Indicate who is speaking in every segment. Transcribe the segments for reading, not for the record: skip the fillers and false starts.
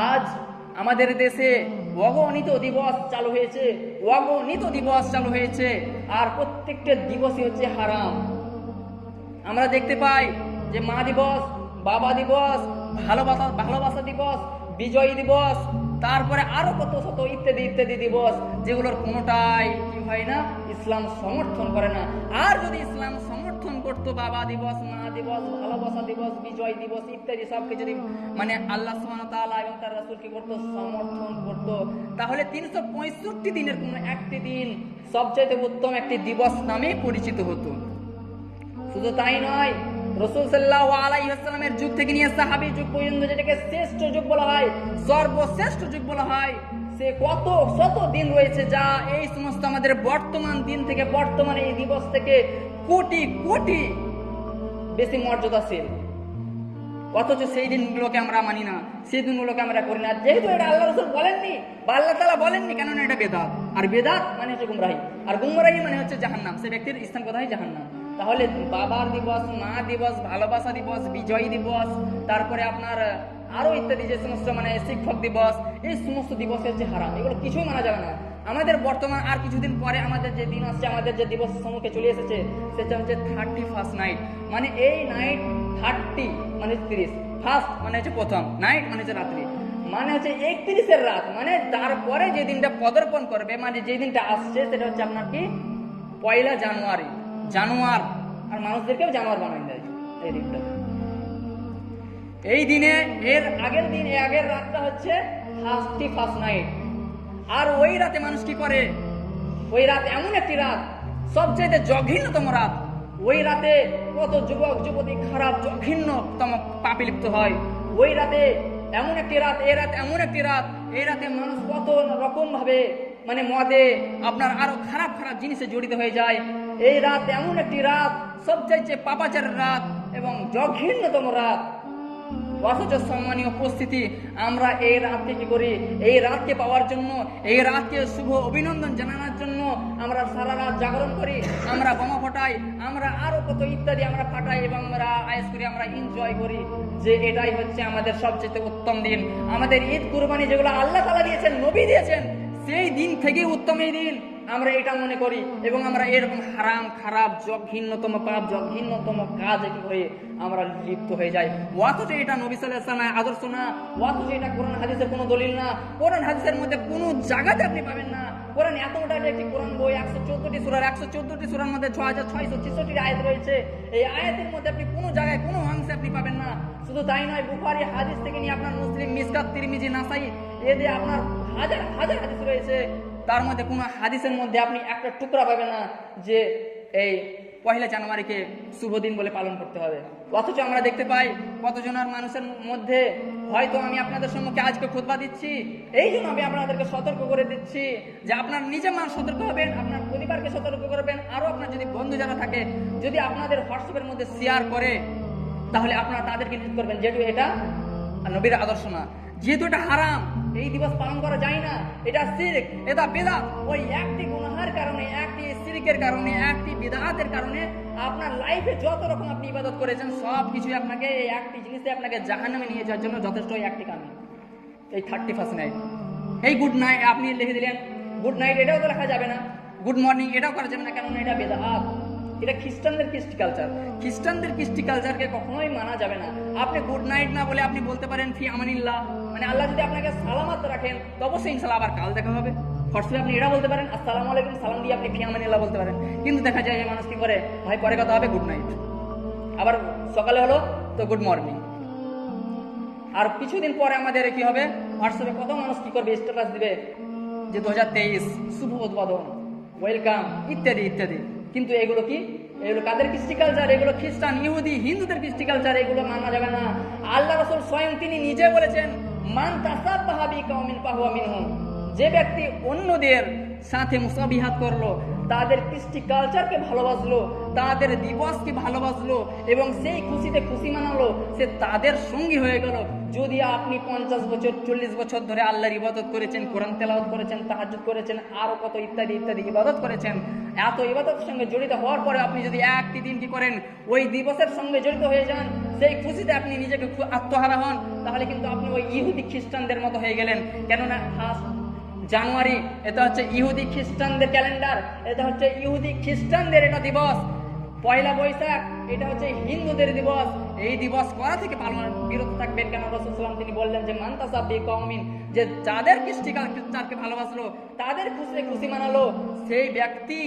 Speaker 1: আজ আমাদের দেশে অগণিত দিবস চালু হয়েছে, আর প্রত্যেকটা দিবসই হচ্ছে হারাম। আমরা দেখতে পাই যে মা দিবস, বাবা দিবস, ভালোবাসা দিবস, বিজয় দিবস, তারপরে আরো কত শত ইত্যাদি ইত্যাদি দিবস, যেগুলোর কোনোটাই কি হয় না, ইসলাম সমর্থন করে না। আর যদি ইসলাম সমর্থন করতো বাবা দিবস, মা দিবস, ভালোবাসা দিবস, বিজয় দিবস ইত্যাদি সবকে যদি মানে আল্লাহ সুবহানাহু ওয়া তাআলা এবং তার রাসূল কি করতো, সমর্থন করতো, তাহলে 365 দিনের কোনো একটি দিন সবচাইতে উত্তম একটি দিবস নামে পরিচিত হতো। শুধু তাই নয়, রাসূল সাল্লাল্লাহু আলাইহি ওয়াসাল্লামের যুগ থেকে নিয়ে সাহাবী যুগ পর্যন্ত, যেটাকে শ্রেষ্ঠ যুগ বলা হয়, সর্বশ্রেষ্ঠ যুগ বলা হয়, সে কত শত দিন রয়েছে, যা এই সমস্ত আমাদের বর্তমান দিন থেকে, বর্তমানে এই দিবস থেকে কোটি কোটি বেশি মর্যাদাশীল। অথচ সেই দিনগুলোকে আমরা মানি না, সেই দিনগুলোকে আমরা করি না, যেহেতু এটা আল্লাহ রাসূল বলেননি বা আল্লাহ তাআলা বলেননি, কেননা এটা বেদাত, আর বেদাত মানে হচ্ছে গুমরাহি, আর গুমরাহি মানে হচ্ছে জাহান্নাম, সে ব্যক্তির স্থান কোথায়, জাহান্নাম। তাহলে বাবার দিবস, মা দিবস, ভালোবাসা দিবস, বিজয় দিবস, তারপরে আপনার আরো ইত্যাদি যে সমস্ত মানে শিক্ষক দিবস, এই সমস্ত দিবস হচ্ছে হারাম, এগুলো কিছুই মানা যাবে না। আমাদের বর্তমান আর কিছুদিন পরে আমাদের যে দিন আসছে, আমাদের যে দিবস সম্মুখে চলে এসেছে, সেটা হচ্ছে 31st নাইট, মানে এই নাইট 30 মানে 30, ফার্স্ট মানে হচ্ছে প্রথম, নাইট মানে হচ্ছে রাত্রি, মানে হচ্ছে 31 রাত, মানে তারপরে যে দিনটা পদার্পণ করবে, মানে যে দিনটা আসছে, সেটা হচ্ছে আপনার কি 1 জানুয়ারি, জানুয়ার, আর মানুষদেরকেও জানোয়ার বানাই দেয় এই দিনটা। এই দিনে এর আগের দিন, এই আগের রাতটা হচ্ছে 31st নাইট। আর ওই রাতে মানুষ কি করে, ওই রাত এমন একটি রাত, সবচেয়ে জঘন্যতম রাত, ওই রাতে কত যুবক যুবতী খারাপ জঘন্যতম পাপে লিপ্ত হয়। ওই রাতে এমন একটি রাত, এই রাত এমন একটি রাত, এই রাতে মানুষ কত রকম ভাবে মানে মদে, আপনার আরো খারাপ খারাপ জিনিসে জড়িত হয়ে যায়। এই রাত এমন একটি রাত, সবচাইতে পাপাচারের রাত এবং জঘন্যতম রাত। অথচ সম্মানীয় উপস্থিতি, আমরা এই রাতকে কি করি, এই রাতকে পাওয়ার জন্য, এই রাতকে শুভ অভিনন্দন জানানোর জন্য আমরা সারা রাত জাগরণ করি, আমরা বোমা ফাটাই, আমরা আরো কত ইত্যাদি আমরা ফাটাই এবং আমরা আয়েশ করি, আমরা এনজয় করি, যে এটাই হচ্ছে আমাদের সবচেয়ে উত্তম দিন। আমাদের ঈদ কুরবানি যেগুলো আল্লাহ তাআলা দিয়েছেন, নবী দিয়েছেন, সেই দিন থেকে উত্তম এই দিন আমরা এটা মনে করি, এবং আমরা এরকম হারাম খারাপ জঘন্যতম পাপ, জঘন্যতম কাজে কি হয়ে আমরা লিপ্ত হয়ে যাই। অথচ এটা নবী সাল্লাল্লাহু আলাইহি ওয়াসাল্লামের আদর্শ না, অথচ এটা কোরআন হাদিসের কোনো দলিল না, কোরআন হাদিসের মধ্যে কোনো জায়গাতে আপনি পাবেন না। কোরআন এত মোটা একটি কোরআন বই, 114টি সূরার, 114টি সূরার মধ্যে 6666টি আয়াত রয়েছে। এই আয়াতের মধ্যে আপনি কোনো জায়গায় কোনো অংশে আপনি পাবেন না। শুধু তাই নয়, বুখারী হাদিস থেকে নিয়ে আপনার মুসলিম, মিশকাত, তিরমিজি, নাসাই, এতে আপনার হাজার হাজার হাদিস রয়েছে, তার মধ্যে কোনো হাদিসের মধ্যে আপনি একটা টুকরা পাবেন না যে এই 1 জানুয়ারিকে শুভ দিন বলে পালন করতে হবে। অথচ আমরা দেখতে পাই কতজনের মানুষের মধ্যে, হয়তো আমি আপনাদের সম্মুখে আজকে খুতবা দিচ্ছি, এই জন্য আমি আপনাদেরকে সতর্ক করে দিচ্ছি যে আপনার নিজে মানুষ সতর্ক হবেন, আপনার পরিবারকে সতর্ক করবেন, আরো আপনার যদি বন্ধু যারা থাকে, যদি আপনাদের হোয়াটসঅ্যাপের মধ্যে শেয়ার করে, তাহলে আপনারা তাদেরকে নিষেধ করবেন, যেহেতু এটা নবীর আদর্শ না, যেহেতু এটা হারাম, এই দিবস পালন করা যায় না, এটা শিরক, এটা বিদআত। ওই একটি গুনাহের কারণে, একটি শিরকের কারণে, একটি বিদআতের কারণে আপনার লাইফে যত রকম আপনি ইবাদত করেছেন, সব কিছুই আপনাকে এই একটি জিনিসে আপনাকে জাহান্নামে নিয়ে যাওয়ার জন্য যথেষ্ট। এই একটি কারণ, এই 31st নাইট, এই গুড নাইট আপনি লিখে দিলেন, গুড নাইট এটাও তো লেখা যাবে না, গুড মর্নিং এটাও করা যাবে না, কেননা এটা বিদআত। এটা খ্রিস্টানদের কৃষ্টি কালচার, খ্রিস্টানদের কৃষ্টি কালচারকে কখনোই মানা যাবে না। আপনি গুড নাইট না বলে আপনি বলতে পারেন ফি আমানিল্লাহ, মানে আল্লাহ যদি আপনাকে সালামত রাখেন, তো অবশ্যই ইনশাআল্লাহ আবার কাল দেখা হবে। হোয়াটসঅ্যাপে আপনি এটা বলতে পারেন, আসসালামু আলাইকুম, সালাম দিয়ে আপনি ফি আমানিল্লাহ বলতে পারেন। কিন্তু দেখা যায় এই মানুষ কি করে, ভাই পরে কথা হবে, গুড নাইট, আবার সকালে হলো তো গুড মর্নিং। আর কিছুদিন পরে আমাদের কি হবে, হোয়াটসঅ্যাপে কত মানুষ কি করবে, স্ট্যাটাস দিবে যে 2023 শুভ উদ্বোধন, ওয়েলকাম ইত্যাদি ইত্যাদি। কিন্তু এগুলো কি, এগুলো কাদের কৃষ্টি কালচার, এগুলো খ্রিস্টান, ইহুদি, হিন্দুদের কৃষ্টি কালচার, এগুলো মানা যাবে না। আল্লাহ রাসূল স্বয়ং তিনি নিজে বলেছেন, মান তাসাব্বাহা বিকাউমিন ফাহুয়া মিনহুম, যে ব্যক্তি অন্যদের সাথে মুসাবিহাত করলো, তাদের কৃষ্টি কালচারকে ভালোবাসলো, তাদের দিবসকে ভালোবাসলো এবং সেই খুশিতে খুশি মানালো, সে তাদের সঙ্গী হয়ে গেল। যদি আপনি 50 বছর 40 বছর ধরে আল্লাহর ইবাদত করেছেন, কোরআন তেলাওয়াত করেছেন, তাহাজ্জুদ করেছেন, আরো কত ইত্যাদি ইত্যাদি ইবাদত করেছেন, এত ইবাদতের সঙ্গে জড়িত হওয়ার পরে আপনি যদি একটি দিন কি করেন, ওই দিবসের সঙ্গে জড়িত হয়ে যান, সেই খুশিতে আপনি নিজেকে আত্মহারা হন, তাহলে কিন্তু আপনি ওই ইহুদি খ্রিস্টানদের মতো হয়ে গেলেন। কেননা জানুয়ারি এটা হচ্ছে ইহুদি খ্রিস্টানদের ক্যালেন্ডার, এটা হচ্ছে ইহুদি খ্রিস্টানদের এটা দিবস। পয়লা বৈশাখ এটা হচ্ছে হিন্দুদের দিবস। এই দিবস করা থেকে পালন বিরত থাকবেন। কেন রাসূল সাল্লাল্লাহু আলাইহি ওয়াসাল্লাম তিনি বললেন যে মান তাসাব্বি কওমিন, যে যাদের কৃষ্টি কালচারকে ভালোবাসলো, তাদের খুশি মানালো, সেই ব্যক্তি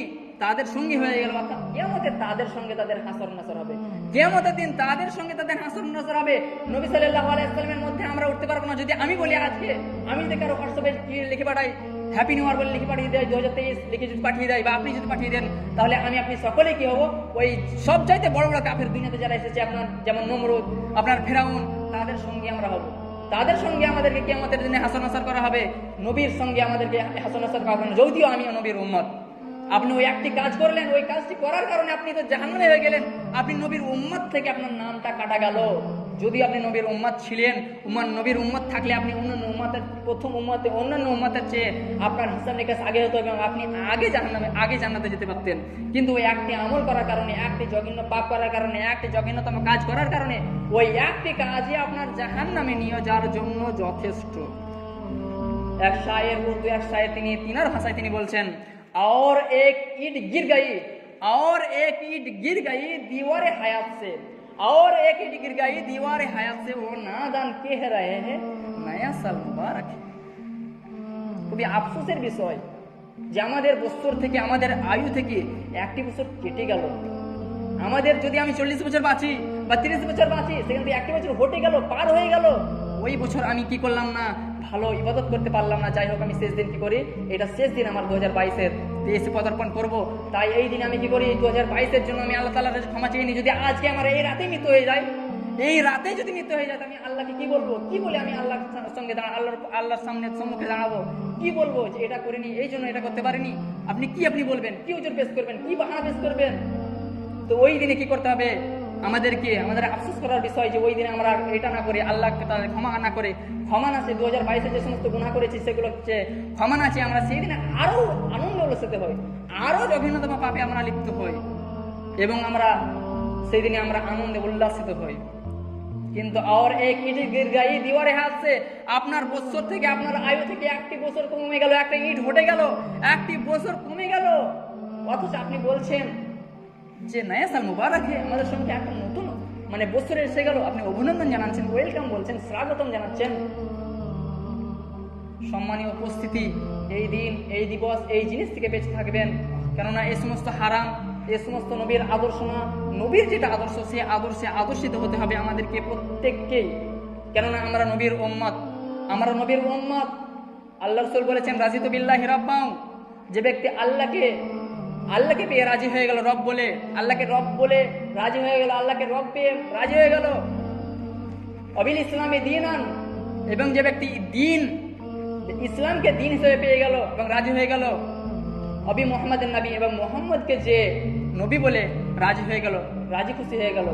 Speaker 1: তাদের সঙ্গী হয়ে গেল। অর্থাৎ কিয়ামতে তাদের সঙ্গে তাদের হাসর নাসর হবে, কিয়ামতের দিন তাদের সঙ্গে তাদের হাসর নাসর হবে। নবী সাল্লাল্লাহু আলাইহি ওয়াসাল্লামের মধ্যে আমরা উঠতে পারবো না। যদি আমি বলি আজকে আমি যদি কারো হোয়াটসঅ্যাপে কি লিখে পাঠাই, হ্যাপি নিউ ইয়ার বলে লিখে পাঠিয়ে দেয় 2023 লিখে যদি পাঠিয়ে দেয়, বা আপনি যদি পাঠিয়ে দেন, তাহলে আমি আপনি সকলেই কি হবো, ওই সব চাইতে বড় বড় কাফের দুনিয়াতে যারা এসেছে, আপনার যেমন নমরুদ, আপনার ফেরাউন, তাদের সঙ্গে আমরা হব। তাদের সঙ্গে আমাদেরকে কিয়ামতের দিনে হাসর নাসর করা হবে, নবীর সঙ্গে আমাদেরকে হাসর নাসর করা হবে না। যদিও আমি নবীর উম্মত, আপনি ওই একটি কাজ করলেন, ওই কাজটি করার কারণে আপনি তো জাহান্নামে হয়ে গেলেন, আপনি নবীর উম্মত থেকে আপনার নামটা কাটা গেল। যদি আপনি নবীর উম্মত ছিলেন, নবীর উম্মত থাকলে আপনি অন্যান্য উম্মতের প্রথম উম্মতে অন্যান্য উম্মতের চেয়ে আপনার হিসাব নিকাশ আগে হতো এবং আপনি আগে জান্নাতে যেতে পারতেন। কিন্তু ওই একটি আমল করার কারণে, একটি জঘন্য পাপ করার কারণে, একটি জঘন্যতম কাজ করার কারণে ওই একটি কাজই আপনার জাহান্নামে নিয়ে যাওয়ার জন্য যথেষ্ট। এক শায়ের উর্দু এক শায়ের তিনি তিনার ভাষায় তিনি বলছেন, और एक ईंट गिर गई दीवारे हयात से, और एक ईंट गिर गई दीवारे हयात से, वो नादान कह रहे हैं नया साल मुबारक। খুবই আফসোসের বিষয় যে আমাদের বছর থেকে, আমাদের আয়ু থেকে একটি বছর কেটে গেল। আমাদের যদি আমি 40 বছর বাঁচি বা 30 বছর বাঁচি, সেখান থেকে একটি বছর ঘটে গেল, পার হয়ে গেল। ওই বছর আমি কি করলাম না, ভালো ইবাদত করতে পারলাম না। যাই হোক, আমি শেষ দিন কি করি, এটা শেষ দিন আমার 2022-এর দেশে পদার্পণ করব, তাই এই দিন আমি কি করি, 2022-এর জন্য আমি আল্লাহ তাআলার কাছে ক্ষমা চেয়ে নিই। যদি আজকে আমার এই রাতে মৃত্যু হয়ে যায়, এই রাতে যদি মৃত্যু হয়ে যায়, আমি আল্লাহকে কি বলবো, কি বলে আমি আল্লাহর সঙ্গে আল্লাহর সামনে সম্মুখে দাঁড়াবো, কি বলবো যে এটা করিনি, এই জন্য এটা করতে পারিনি। আপনি বলবেন, কি ওজন পেশ করবেন, কি বাহানা পেশ করবেন? তো ওই দিনে কি করতে হবে, আমাদের আফসোস করার বিষয় যে ওই দিনে আমরা এটা না করে, আল্লাহকে তাদের ক্ষমা না করে, ক্ষমা না চেয়ে 2022-এ যে সমস্ত গুনাহ করেছি সেগুলো হচ্ছে ক্ষমা না চেয়ে আমরা সেই দিনে আরো আনন্দ উল্লাসিত হই, আরো জঘন্যতম পাপে আমরা লিপ্ত হই এবং আমরা সেই দিনে আমরা আনন্দে উল্লাসিত হই। কিন্তু আর এক ইট গির গই দীওয়ারে হাত সে, আপনার বছর থেকে, আপনার আয়ু থেকে একটি বছর কমে গেল, একটা ইট হটে গেল, একটি বছর কমে গেল, অথচ আপনি বলছেন যে নয়া সাল মুবারক হে, আমাদের সঙ্গে একটা নতুন বছর এসে গেল। আপনি অভিনন্দন জানাচ্ছেন, ওয়েলকাম বলছেন, স্বাগতম জানাচ্ছেন। সম্মানীয় উপস্থিতি, এই দিন, এই দিবস, এই জিনিস থেকে বেঁচে থাকবেন। কেননা এই সমস্ত হারাম, এই সমস্ত নবীর আদর্শ না, নবীর যেটা আদর্শ, সে আদর্শে আদর্শিত হতে হবে আমাদেরকে প্রত্যেককেই। কেননা আমরা নবীর উম্মত, আল্লাহ রাসূল বলেছেন রাজিতু বিল্লাহি রাব্বাও, যে ব্যক্তি আল্লাহকে পেয়ে রাজি হয়ে গেল, রব বলে, আল্লাহকে রব বলে রাজি হয়ে গেল, আল্লাহকে রব পেয়ে রাজি হয়ে গেল, অবিল ইসলামে দীনান, এবং যে ব্যক্তি ইসলামকে দিন হিসেবে পেয়ে গেল এবং রাজি হয়ে গেল, অবি মুহাম্মাদের নবী, এবং মুহাম্মদকে যে নবী বলে রাজি হয়ে গেল, রাজি খুশি হয়ে গেল,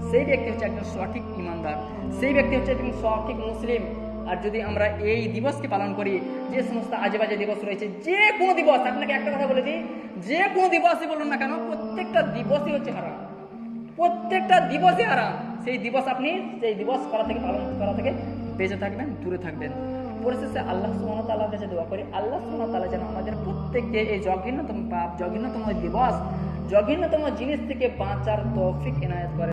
Speaker 1: সেই ব্যক্তি হচ্ছে একজন সঠিক ঈমানদার, সেই ব্যক্তি হচ্ছে একজন সঠিক মুসলিম। আর যদি আমরা এই দিবসকে পালন করি, যে সমস্ত আজেবাজে দিবস রয়েছে, যে কোনো দিবস, আপনাকে একটা কথা বলে দিই, যে কোনো দিবসই বলুন না কেন, প্রত্যেকটা দিবসই হচ্ছে হারাম, প্রত্যেকটা দিবসই হারাম। সেই দিবস পালন করা থেকে বেঁচে থাকবেন, দূরে থাকবেন। পরিশেষে আল্লাহ সুবহানাহু ওয়া তাআলার কাছে দোয়া করি, আল্লাহ সুবহানাহু ওয়া তাআলা যেন আমাদের প্রত্যেককে এই জঘন্যতম পাপ, জঘন্যতম দিবস, জঘন্যতম জিনিস থেকে বাঁচার তৌফিক এনায়েত করে।